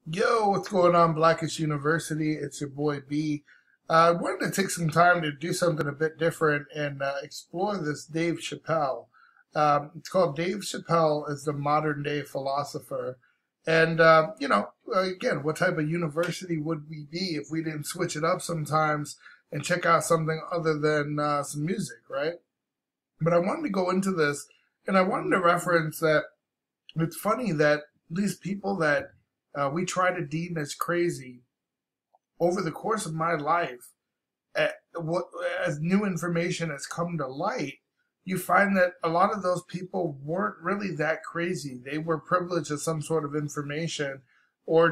Yo, what's going on, Blackish University? It's your boy B. I wanted to take some time to do something a bit different and explore this Dave Chappelle. It's called Dave Chappelle as the Modern Day Philosopher. And, again, what type of university would we be if we didn't switch it up sometimes and check out something other than some music, right? But I wanted to go into this and I wanted to reference that it's funny that these people that we try to deem as crazy over the course of my life, what as new information has come to light, you find that a lot of those people weren't really that crazy. They were privileged to some sort of information, or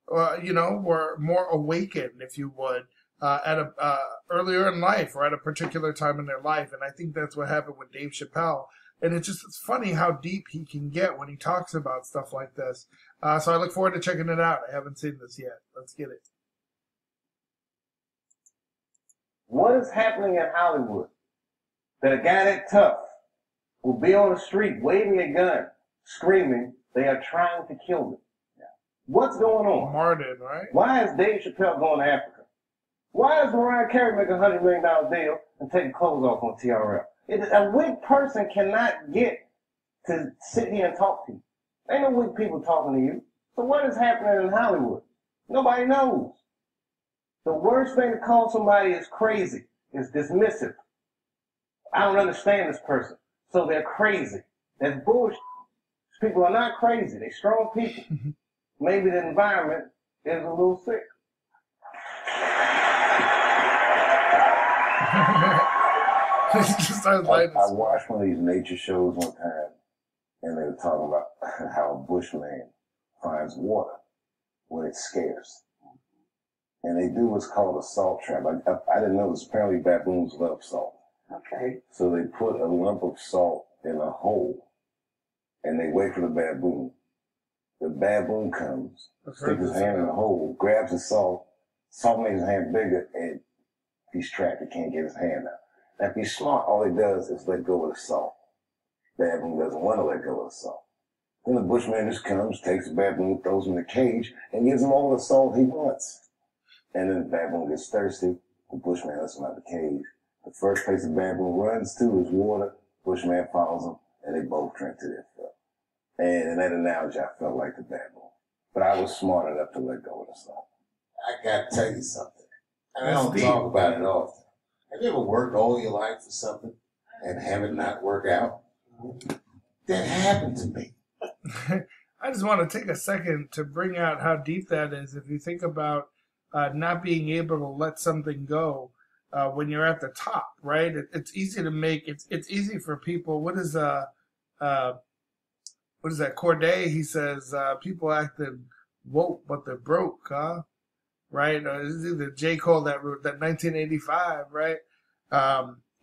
were more awakened, if you would, at a earlier in life or at a particular time in their life. And I think that's what happened with Dave Chappelle. And it's funny how deep he can get when he talks about stuff like this. So I look forward to checking it out. I haven't seen this yet. Let's get it. What is happening in Hollywood? That a guy that tough will be on the street waving a gun, screaming, they are trying to kill me. What's going on? Martin, right? Why is Dave Chappelle going to Africa? Why is Mariah Carey making $100 million deal and taking clothes off on TRL? A weak person cannot get to sit here and talk to you. Ain't no weak people talking to you. So what is happening in Hollywood? Nobody knows. The worst thing to call somebody is crazy, is dismissive. I don't understand this person, so they're crazy. That's bullshit. These people are not crazy. They're strong people. Maybe the environment is a little sick. I watched one of these nature shows one time, and they were talking about how a bushman finds water when it's scarce. And they do what's called a salt trap. I didn't know this. Apparently baboons love salt. Okay. So they put a lump of salt in a hole, and they wait for the baboon. The baboon comes, sticks his hand in the hole, grabs the salt makes his hand bigger, and he's trapped. He can't get his hand out. Now, if he's smart, all he does is let go of the salt. Baboon doesn't want to let go of the salt. Then the bushman just comes, takes the baboon, throws him in the cage, and gives him all the salt he wants. And then the baboon gets thirsty. The bushman lets him out of the cage. The first place the baboon runs to is water. Bushman follows him, and they both drink to their fill. And in that analogy, I felt like the baboon. But I was smart enough to let go of the salt. I got to tell you something. And I don't talk about it often. Have you ever worked all your life for something and have it not work out? That happened to me. I just want to take a second to bring out how deep that is. If you think about not being able to let something go when you're at the top, right? It's easy to make. It's easy for people. What is that? Corday, he says people acting woke, but they're broke, huh? Right? It's either J. Cole that 1985, right?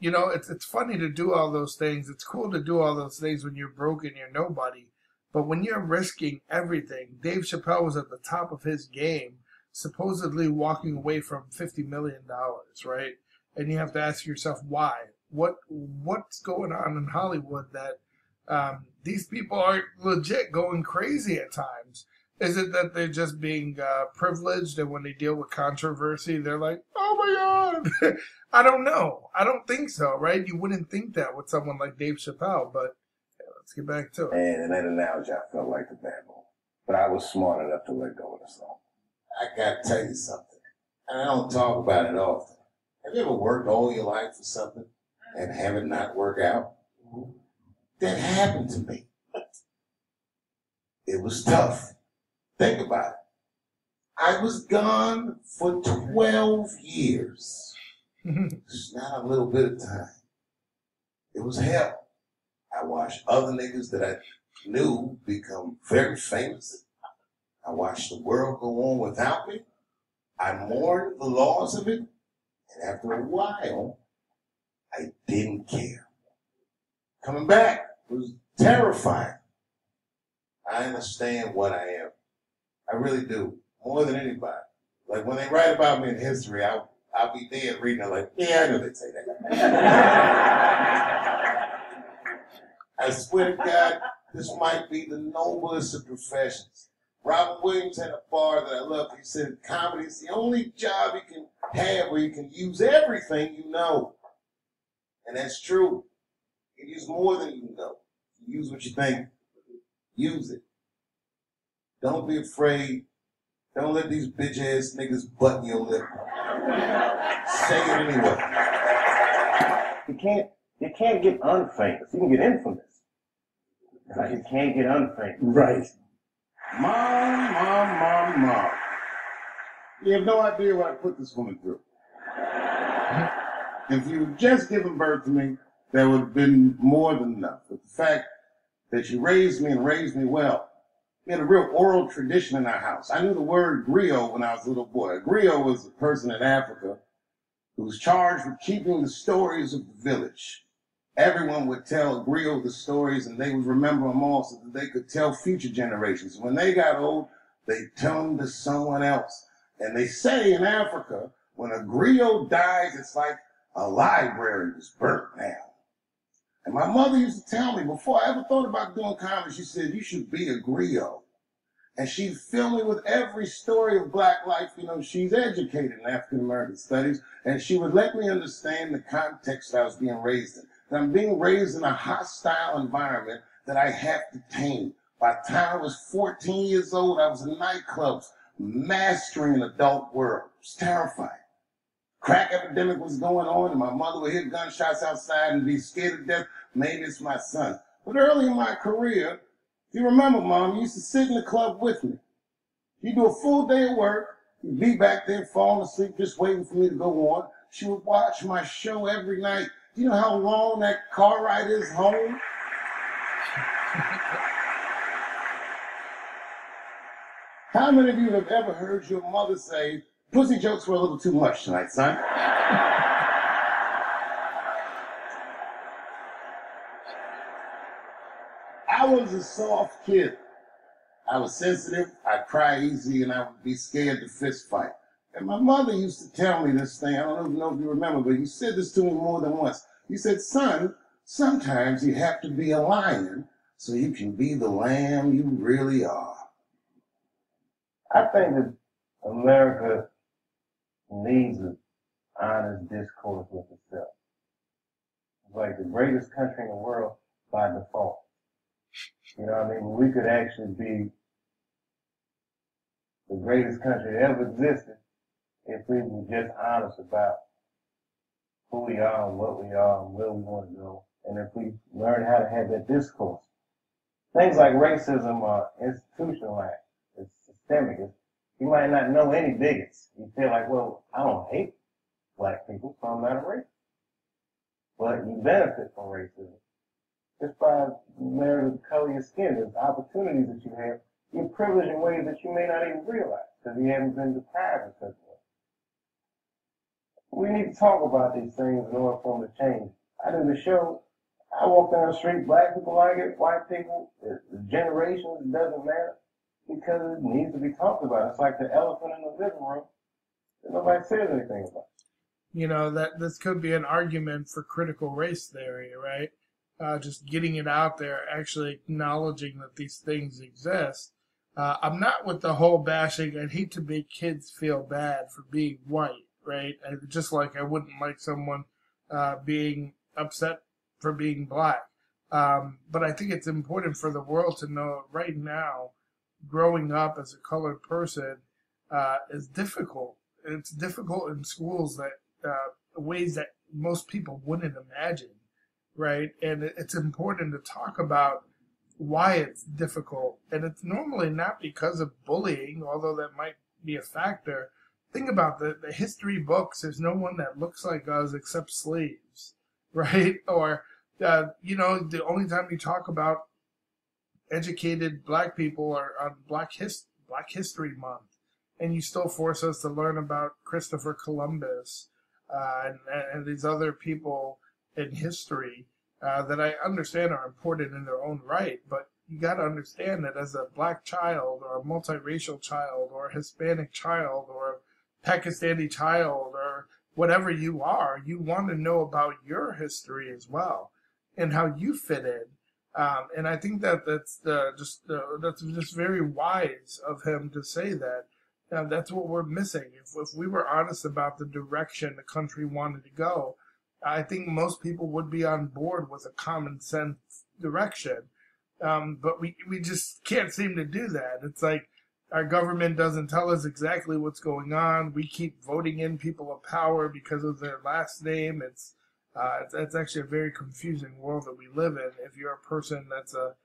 It's funny to do all those things. It's cool to do all those things when you're broke and you're nobody. But when you're risking everything, Dave Chappelle was at the top of his game, supposedly walking away from $50 million, right? And you have to ask yourself why. What's going on in Hollywood that these people are legit going crazy at times? Is it that they're just being privileged, and when they deal with controversy, they're like, oh my God? I don't know. I don't think so, right? You wouldn't think that with someone like Dave Chappelle, but let's get back to it. And in that analogy, I felt like the baboon. But I was smart enough to let go of the salt. I got to tell you something. And I don't talk about it often. Have you ever worked all your life for something and have it not work out? That happened to me. It was tough. Think about it. I was gone for 12 years. It's not a little bit of time. It was hell. I watched other niggas that I knew become very famous. I watched the world go on without me. I mourned the loss of it. And after a while, I didn't care. Coming back was terrifying. I understand what I am. I really do. More than anybody. Like when they write about me in history, I'll be dead reading it like, yeah, I know they'd say that. I swear to God, this might be the noblest of professions. Robin Williams had a bar that I loved. He said, comedy is the only job you can have where you can use everything you know. And that's true. You can use more than you know. You use what you think. Use it. Don't be afraid. Don't let these bitch-ass niggas button your lip. Say it anyway. You can't get unfamous. You can get infamous. But you can't get unfamous. Right. Mom. You have no idea what I put this woman through. If you had just given birth to me, that would have been more than enough. But the fact that she raised me and raised me well, we had a real oral tradition in our house. I knew the word griot when I was a little boy. A griot was a person in Africa who was charged with keeping the stories of the village. Everyone would tell a griot the stories, and they would remember them all so that they could tell future generations. When they got old, they'd tell them to someone else. And they say in Africa, when a griot dies, it's like a library was burnt down. And my mother used to tell me, before I ever thought about doing comedy, she said, you should be a griot. And she'd fill me with every story of black life. You know, she's educated in African American studies, and she would let me understand the context I was being raised in. That I'm being raised in a hostile environment that I have to tame. By the time I was 14 years old, I was in nightclubs, mastering an adult world. It was terrifying. Crack epidemic was going on, and my mother would hear gunshots outside and be scared to death. Maybe it's my son. But early in my career, if you remember, Mom, you used to sit in the club with me. You do a full day of work, you'd be back there falling asleep, just waiting for me to go on. She would watch my show every night. Do you know how long that car ride is home? How many of you have ever heard your mother say, pussy jokes were a little too much tonight, son? I was a soft kid. I was sensitive, I'd cry easy, and I would be scared to fist fight. And my mother used to tell me this thing, I don't know if you remember, but you said this to me more than once. You said, son, sometimes you have to be a lion so you can be the lamb you really are. I think that America needs an honest discourse with itself. It's like the greatest country in the world by default. You know what I mean? We could actually be the greatest country that ever existed if we were just honest about who we are and what we are and where we want to go. And if we learn how to have that discourse. Things like racism are institutionalized. It's systemic. You might not know any bigots. You feel like, well, I don't hate black people, so I'm not a racist. But you benefit from racism. Just by the color of your skin, there's opportunities that you have. You're privileged in ways that you may not even realize because you haven't been deprived of such a way. We need to talk about these things in order for them to change. I do the show. I walk down the street, black people like it, white people, the generations, it doesn't matter because it needs to be talked about. It's like the elephant in the living room that nobody says anything about. You know, that this could be an argument for critical race theory, right? Just getting it out there, actually acknowledging that these things exist. I'm not with the whole bashing. I'd hate to make kids feel bad for being white, right? Just like I wouldn't like someone being upset for being black. But I think it's important for the world to know right now, growing up as a colored person is difficult. It's difficult in schools that ways that most people wouldn't imagine. Right, and it's important to talk about why it's difficult, and it's normally not because of bullying, although that might be a factor. Think about the history books. There's no one that looks like us except slaves, right? Or you know, the only time you talk about educated black people are on Black History Month, and you still force us to learn about Christopher Columbus and these other people in history that I understand are important in their own right, but you got to understand that as a black child or a multiracial child or a Hispanic child or a Pakistani child or whatever you are, you want to know about your history as well and how you fit in. And I think that that's just very wise of him to say that. That's what we're missing. If we were honest about the direction the country wanted to go, I think most people would be on board with a common sense direction. But we just can't seem to do that. It's like our government doesn't tell us exactly what's going on. We keep voting in people of power because of their last name. It's actually a very confusing world that we live in. If you're a person that's a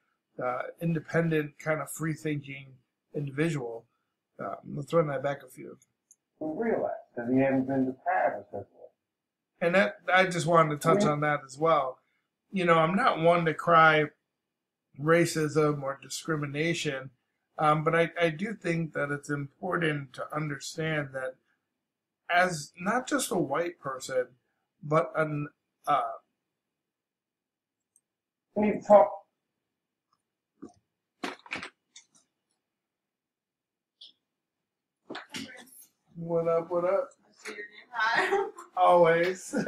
independent, kind of free-thinking individual, let's run that back a few. We realize because he hasn't been deprived of such. And that I just wanted to touch on that as well. I'm not one to cry racism or discrimination, but I do think that it's important to understand that as not just a white person, but an we need to talk. What up? What up? I see your name high. Always. Just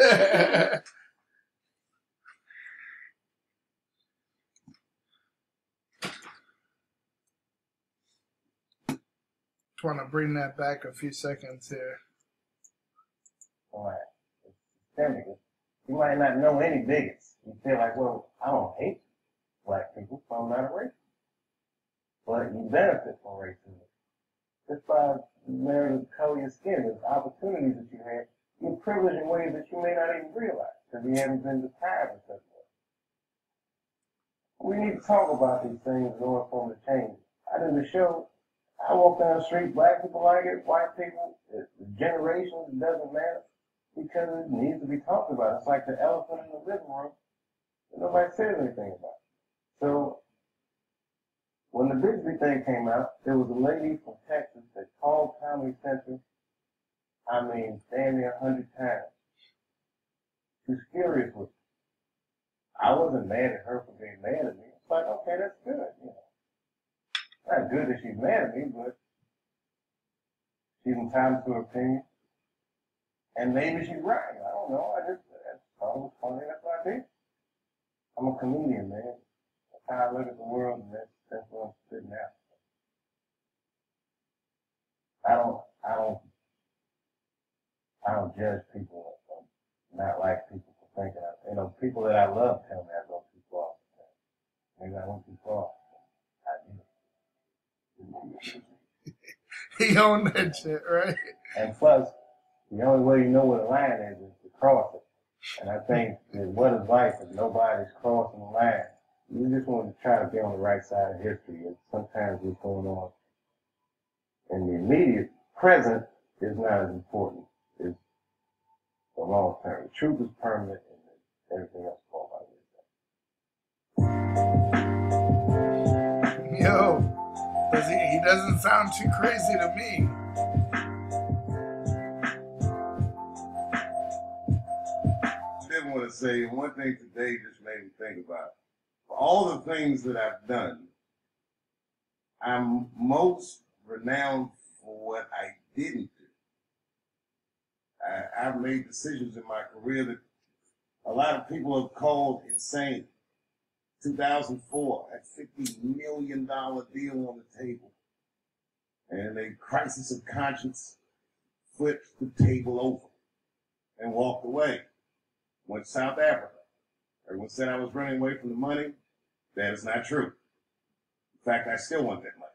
want to bring that back a few seconds here. All right. Systemic. You might not know any bigots. You feel like, well, I don't hate black people, so I'm not a racist. But you benefit from racism. Just by marrying the color of your skin, there's opportunities that you have. You're privileged in ways that you may not even realize because you haven't been deprived of such way. We need to talk about these things in order for them to change. I do the show. I walk down the street, black people like it, white people, the generations, it doesn't matter because it needs to be talked about. It's like the elephant in the living room and nobody says anything about it. So when the Bixby thing came out, there was a lady from Texas that called Comedy Central, damn near 100 times. She was furious with me. I wasn't mad at her for being mad at me. It's like, okay, that's good, Not good that she's mad at me, but she's entitled to her opinion. And maybe she's right. I don't know. I thought it was funny. That's what I did. I'm a comedian, man. That's how I look at the world, and that's what I'm spitting out. I don't judge people or not like people for thinking. People that I love tell me I go too far. Maybe I went too far. I did. He owned that shit, right? And plus, the only way you know where the line is to cross it. And I think that what is life if nobody's crossing the line? You just want to try to be on the right side of history. And sometimes what's going on in the immediate present is not as important as the long term. The truth is permanent and everything else falls by the wayside. Yo, he doesn't sound too crazy to me. I did want to say one thing today just made me think about. For all the things that I've done, I'm most renowned for what I didn't do. I've made decisions in my career that a lot of people have called insane. 2004, a $50 million deal on the table. And a crisis of conscience flipped the table over and walked away. Went to South Africa. Everyone said I was running away from the money. That is not true. In fact, I still want that money.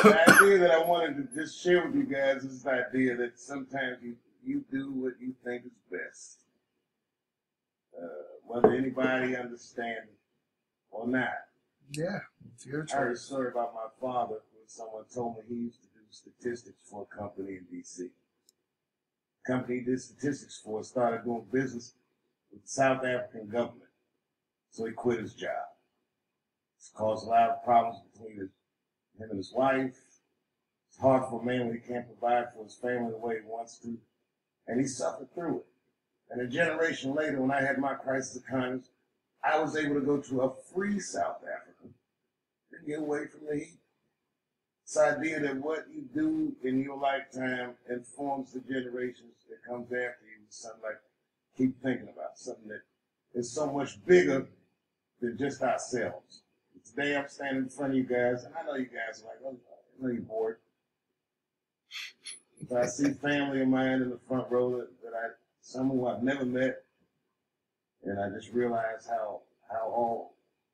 The idea that I wanted to just share with you guys is the idea that sometimes you do what you think is best. Whether anybody understands it or not. Yeah, it's your choice. I heard a story about my father when someone told me he used to do statistics for a company in D.C. The company he did statistics for started doing business with the South African government. So he quit his job. It's caused a lot of problems between him and his wife. It's hard for a man when he can't provide for his family the way he wants to. And he suffered through it. And a generation later, when I had my crisis of conscience, I was able to go to a free South Africa to get away from the heat. This idea that what you do in your lifetime informs the generations that comes after you something like keep thinking about, something that is so much bigger than just ourselves. Today I'm standing in front of you guys, and I know you guys are like, oh, I know you're bored. But I see family of mine in the front row that some who I've never met, and I just realize how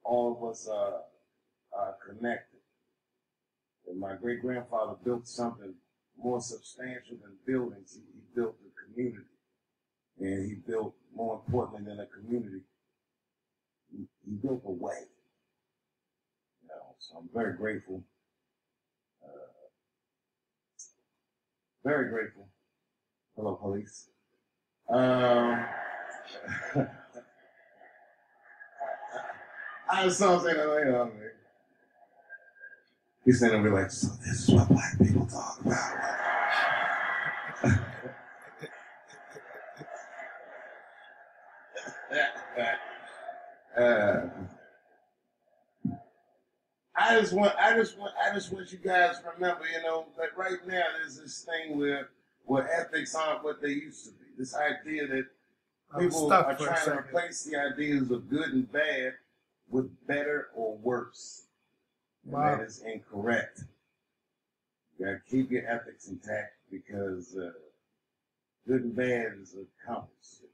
all of us are connected. And my great grandfather built something more substantial than buildings. He built a community, and he built, more importantly than a community, he built a way. You know, so I'm very grateful. Very grateful. Hello, police. I just saw him saying, oh, you know, man. He's standing over like, so this is what black people talk about. I just want you guys to remember, you know, that right now there's this thing where ethics aren't what they used to be. This idea that people are trying to replace the ideas of good and bad with better or worse. Wow. And that is incorrect. You gotta keep your ethics intact because good and bad is a compass. It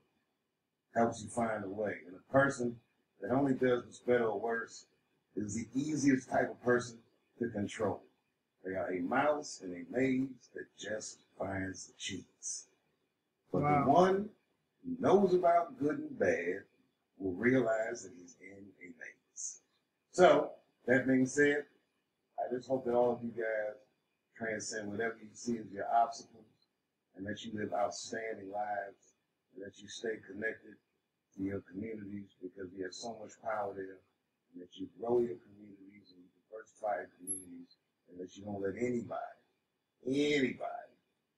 helps you find a way. And a person that only does what's better or worse is the easiest type of person to control. They are a mouse in a maze that just finds the cheats. But wow. The one who knows about good and bad will realize that he's in a maze. So, that being said, I just hope that all of you guys transcend whatever you see as your obstacles, and that you live outstanding lives, and that you stay connected to your communities because you have so much power there, and that you grow your communities and you diversify your communities, and that you don't let anybody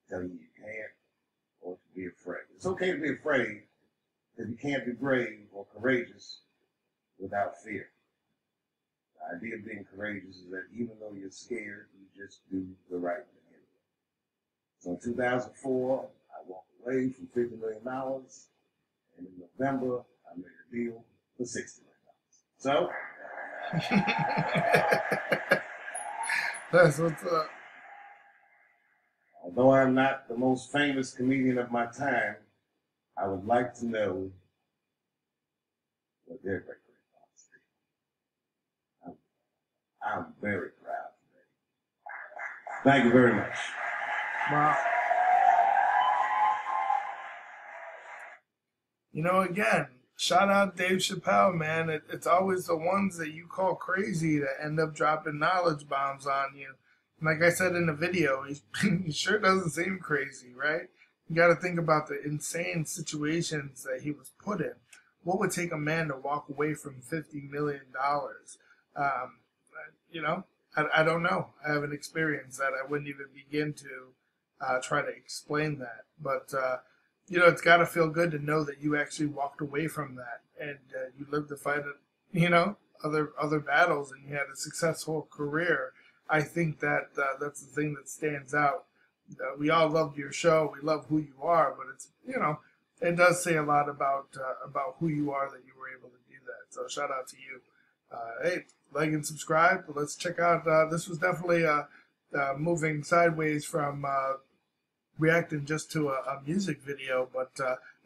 tell you you can't or to be afraid. It's okay to be afraid because you can't be brave or courageous without fear. The idea of being courageous is that even though you're scared, you just do the right thing anyway. So in 2004, I walked away from $50 million, and in November, I made a deal for $60 million. So, that's what's up. Although I'm not the most famous comedian of my time, I would like to know what their great grandfathers did. I'm very proud today. Thank you very much. Wow. You know, again, shout out Dave Chappelle, man. It's always the ones that you call crazy that end up dropping knowledge bombs on you. And like I said in the video, he sure doesn't seem crazy, right? You got to think about the insane situations that he was put in. What would take a man to walk away from $50 million? You know, I don't know. I haven't experienced that. I wouldn't even begin to try to explain that. But, you know, it's got to feel good to know that you actually walked away from that and you lived to fight, you know, other battles and you had a successful career. I think that that's the thing that stands out. We all loved your show. We love who you are, but it's, you know, it does say a lot about who you are that you were able to do that. So shout out to you. Hey, like and subscribe. Let's check out. This was definitely moving sideways from reacting just to a music video, but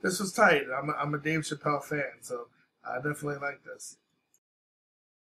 this was tight. I'm a Dave Chappelle fan, so I definitely like this.